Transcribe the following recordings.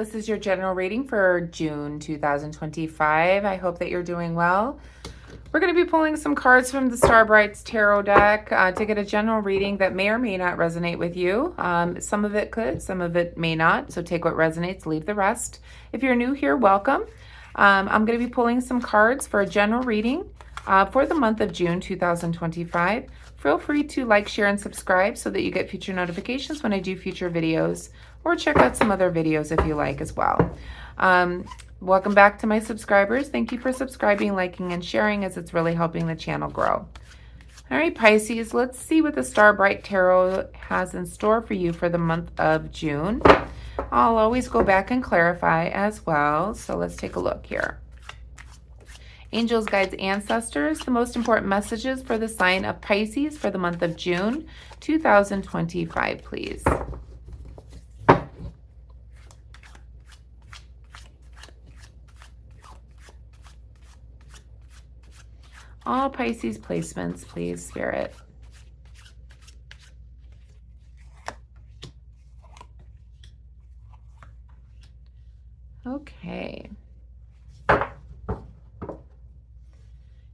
This is your general reading for June 2025. I hope that you're doing well. We're going to be pulling some cards from the Star Brights Tarot deck to get a general reading that may or may not resonate with you. Some of it could, some of it may not. So take what resonates, leave the rest. If you're new here, welcome. I'm going to be pulling some cards for a general reading for the month of June 2025. Feel free to like, share, and subscribe so that you get future notifications when I do future videos, or check out some other videos if you like as well. Welcome back to my subscribers. Thank you for subscribing, liking, and sharing, as it's really helping the channel grow. All right, Pisces, let's see what the Star Bright Tarot has in store for you for the month of June. I'll always go back and clarify as well, so let's take a look here. Angels, guides, ancestors, the most important messages for the sign of Pisces for the month of June 2025, please. All Pisces placements, please, Spirit. Okay.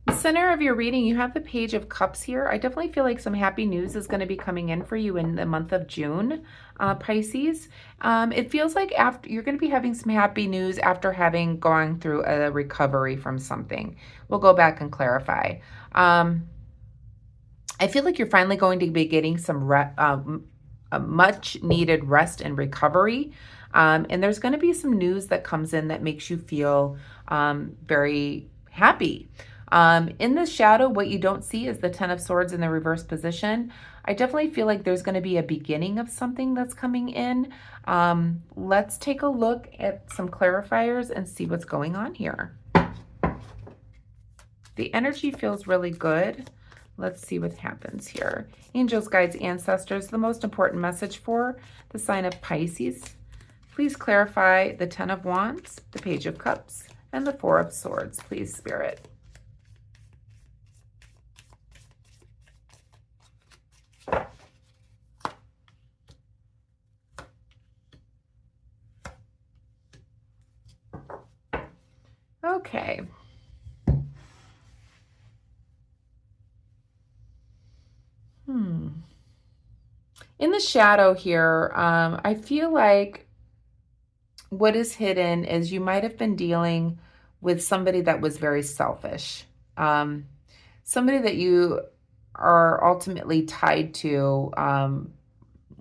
In the center of your reading, you have the Page of Cups here. I definitely feel like some happy news is going to be coming in for you in the month of June, Pisces. It feels like after you're going to be having some happy news after having gone through a recovery from something. We'll go back and clarify. I feel like you're finally going to be getting some a much needed rest and recovery. And there's going to be some news that comes in that makes you feel very happy. In the shadow, what you don't see is the Ten of Swords in the reverse position. I definitely feel like there's going to be a beginning of something that's coming in. Let's take a look at some clarifiers and see what's going on here. The energy feels really good. Let's see what happens here. Angels, guides, ancestors, the most important message for the sign of Pisces. Please clarify the Ten of Wands, the Page of Cups, and the Four of Swords, please, Spirit. Okay. In the shadow here, I feel like what is hidden is you might have been dealing with somebody that was very selfish. Somebody that you are ultimately tied to,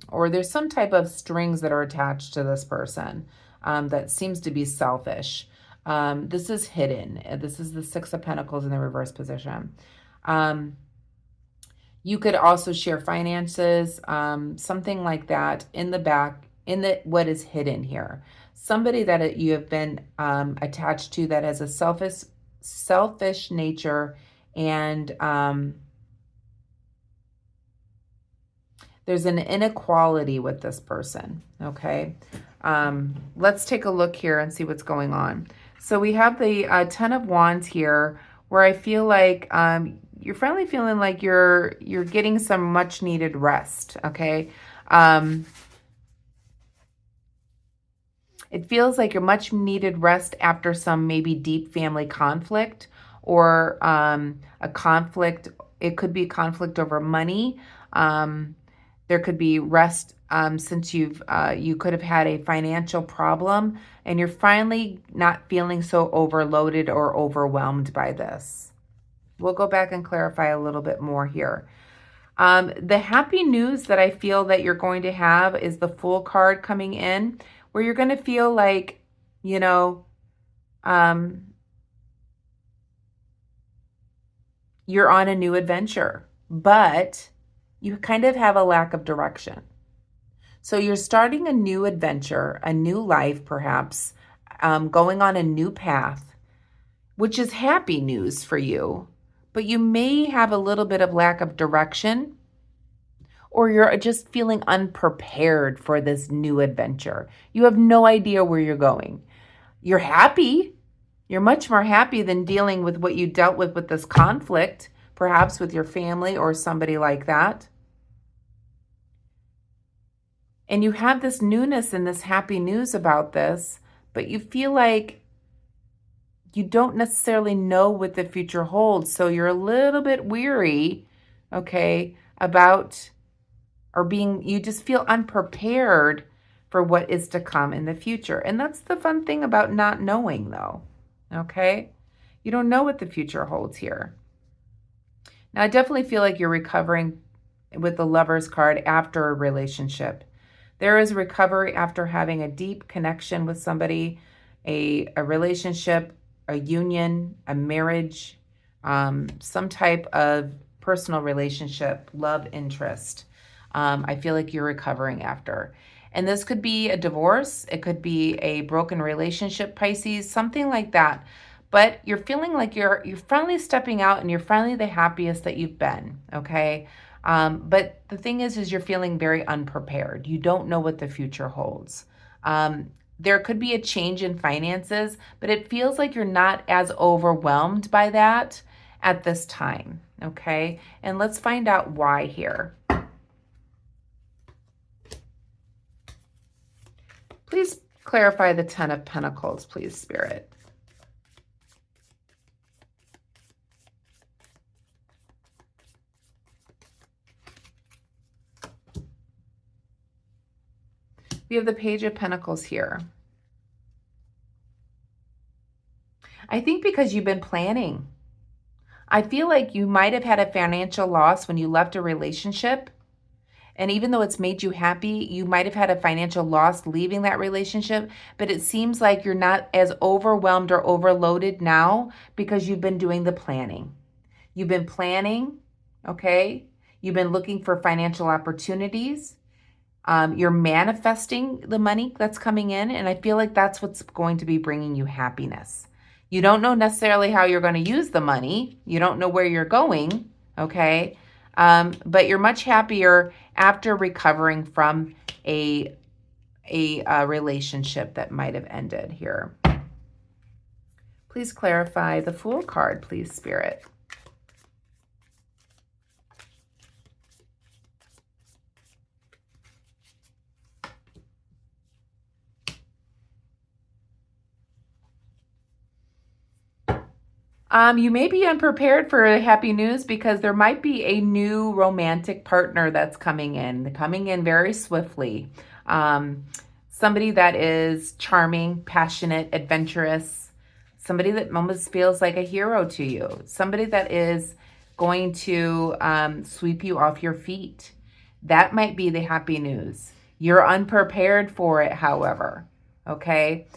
or there's some type of strings that are attached to this person that seems to be selfish. This is hidden. This is the Six of Pentacles in the reverse position. You could also share finances, something like that in the back, what is hidden here. Somebody that you have been attached to that has a selfish nature, and there's an inequality with this person, okay? Let's take a look here and see what's going on. So we have the Ten of Wands here, where I feel like you're finally feeling like you're getting some much needed rest, okay? It feels like a much needed rest after some maybe deep family conflict, or a conflict. It could be a conflict over money. There could be rest since you could have had a financial problem, and you're finally not feeling so overloaded or overwhelmed by this. We'll go back and clarify a little bit more here. The happy news that I feel that you're going to have is the Fool card coming in, where you're going to feel like, you know, you're on a new adventure, but you kind of have a lack of direction. So you're starting a new adventure, a new life, perhaps, going on a new path, which is happy news for you. But you may have a little bit of lack of direction, or you're just feeling unprepared for this new adventure. You have no idea where you're going. You're happy. You're much more happy than dealing with what you dealt with this conflict, perhaps with your family or somebody like that. And you have this newness and this happy news about this, but you feel like you don't necessarily know what the future holds. So you're a little bit weary, okay, about you just feel unprepared for what is to come in the future. And that's the fun thing about not knowing, though, okay? You don't know what the future holds here. Now, I definitely feel like you're recovering with the Lover's card after a relationship. There is recovery after having a deep connection with somebody, a relationship, a union, a marriage, some type of personal relationship, love interest. I feel like you're recovering after. And this could be a divorce. It could be a broken relationship, Pisces, something like that. But you're feeling like you're finally stepping out and you're finally the happiest that you've been, okay? But the thing is you're feeling very unprepared. You don't know what the future holds. There could be a change in finances, but it feels like you're not as overwhelmed by that at this time, okay? And let's find out why here. Please clarify the Ten of Pentacles, please, Spirit. We have the Page of Pentacles here. I think because you've been planning. I feel like you might have had a financial loss when you left a relationship. And even though it's made you happy, you might have had a financial loss leaving that relationship. But it seems like you're not as overwhelmed or overloaded now because you've been doing the planning. You've been planning, okay? You've been looking for financial opportunities. You're manifesting the money that's coming in, and I feel like that's what's going to be bringing you happiness. You don't know necessarily how you're going to use the money. You don't know where you're going, okay? But you're much happier after recovering from a relationship that might have ended here. Please clarify the Fool card, please, Spirit. You may be unprepared for happy news because there might be a new romantic partner that's coming in very swiftly. Somebody that is charming, passionate, adventurous, somebody that almost feels like a hero to you, somebody that is going to sweep you off your feet. That might be the happy news. You're unprepared for it, however, okay?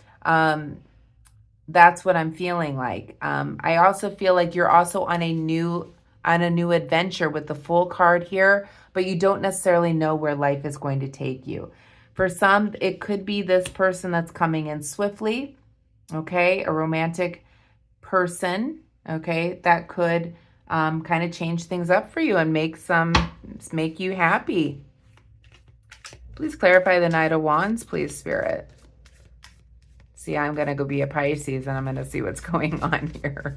That's what I'm feeling like. I also feel like you're also on a new adventure with the Fool card here, but you don't necessarily know where life is going to take you. For some, it could be this person that's coming in swiftly, okay? A romantic person, okay? That could kind of change things up for you and make you happy. Please clarify the Knight of Wands, please, Spirit. See, I'm going to go be a Pisces and I'm going to see what's going on here.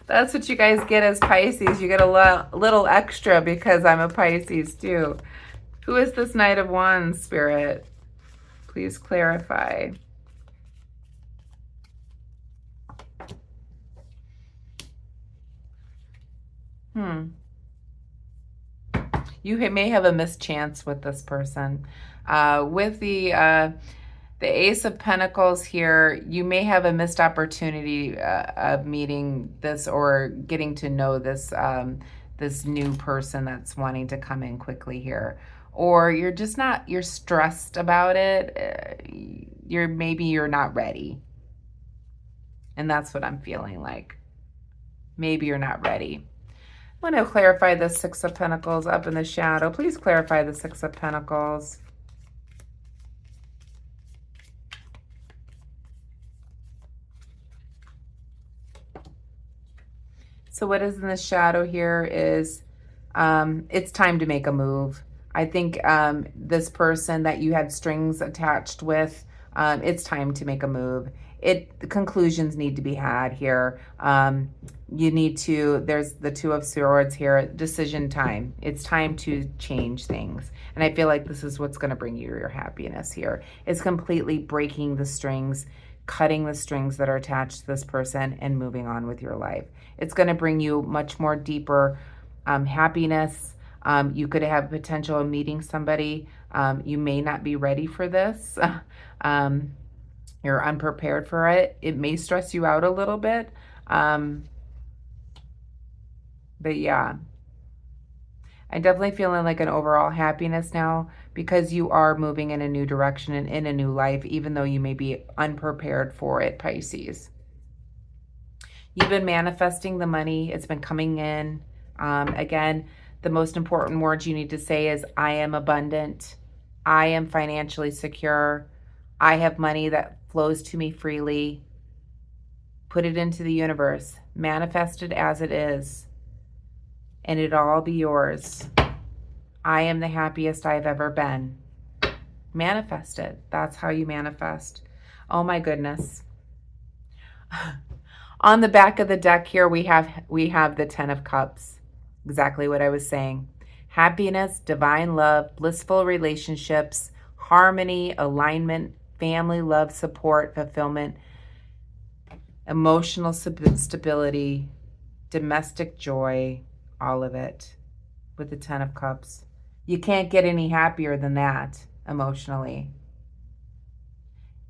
That's what you guys get as Pisces. You get a little extra because I'm a Pisces too. Who is this Knight of Wands, Spirit? Please clarify. You may have a mischance with this person. With the Ace of Pentacles here, you may have a missed opportunity of meeting this or getting to know this this new person that's wanting to come in quickly here. Or you're just not, you're stressed about it. Maybe you're not ready. And that's what I'm feeling like. Maybe you're not ready. I want to clarify the Six of Pentacles up in the shadow. Please clarify the Six of Pentacles. So what is in the shadow here is it's time to make a move. I think this person that you had strings attached with It's time to make a move. The conclusions need to be had here. There's the Two of Swords here, decision time. It's time to change things. And I feel like this is what's going to bring you your happiness here. It's completely breaking the strings, cutting the strings that are attached to this person and moving on with your life. It's going to bring you much more deeper happiness. You could have potential of meeting somebody. You may not be ready for this. You're unprepared for it. It may stress you out a little bit. But yeah, I'm definitely feeling like an overall happiness now because you are moving in a new direction and in a new life, even though you may be unprepared for it, Pisces. You've been manifesting the money. It's been coming in. Again, the most important words you need to say is, I am abundant. I am financially secure. I have money that flows to me freely. Put it into the universe. Manifest it as it is. And it'll all be yours. I am the happiest I've ever been. Manifest it. That's how you manifest. Oh my goodness. On the back of the deck here, we have the Ten of Cups. Exactly what I was saying. Happiness, divine love, blissful relationships, harmony, alignment, family love, support, fulfillment, emotional stability, domestic joy, all of it with the Ten of Cups. You can't get any happier than that emotionally.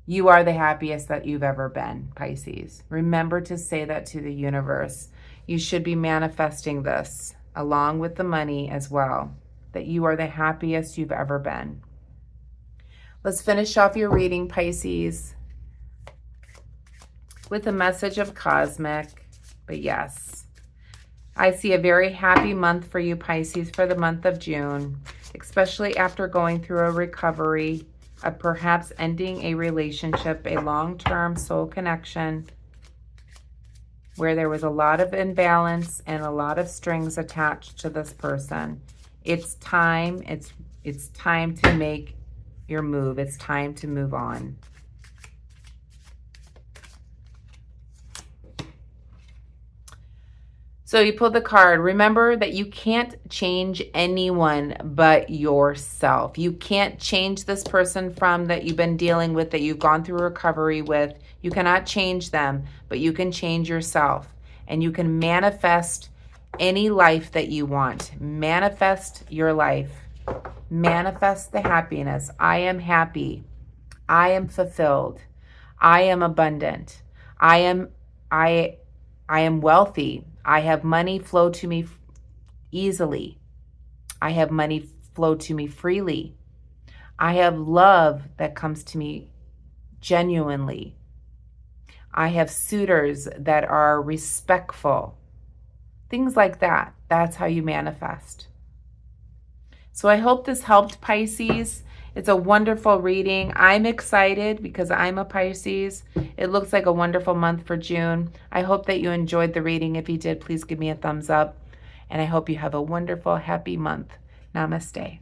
You are the happiest that you've ever been, Pisces. Remember to say that to the universe. You should be manifesting this along with the money as well, that you are the happiest you've ever been. Let's finish off your reading, Pisces, with a message of cosmic. But yes, I see a very happy month for you, Pisces, for the month of June, especially after going through a recovery of perhaps ending a relationship, a long-term soul connection, where there was a lot of imbalance and a lot of strings attached to this person. It's time. It's time to make your move. It's time to move on. So you pulled the card. Remember that you can't change anyone but yourself. You can't change this person that you've been dealing with, that you've gone through recovery with. You cannot change them, but you can change yourself. And you can manifest any life that you want. Manifest your life. Manifest the happiness. I am happy. I am fulfilled. I am abundant. I am wealthy. I have money flow to me easily. I have money flow to me freely. I have love that comes to me genuinely. I have suitors that are respectful. Things like that. That's how you manifest. So I hope this helped, Pisces. It's a wonderful reading. I'm excited because I'm a Pisces. It looks like a wonderful month for June. I hope that you enjoyed the reading. If you did, please give me a thumbs up. And I hope you have a wonderful, happy month. Namaste.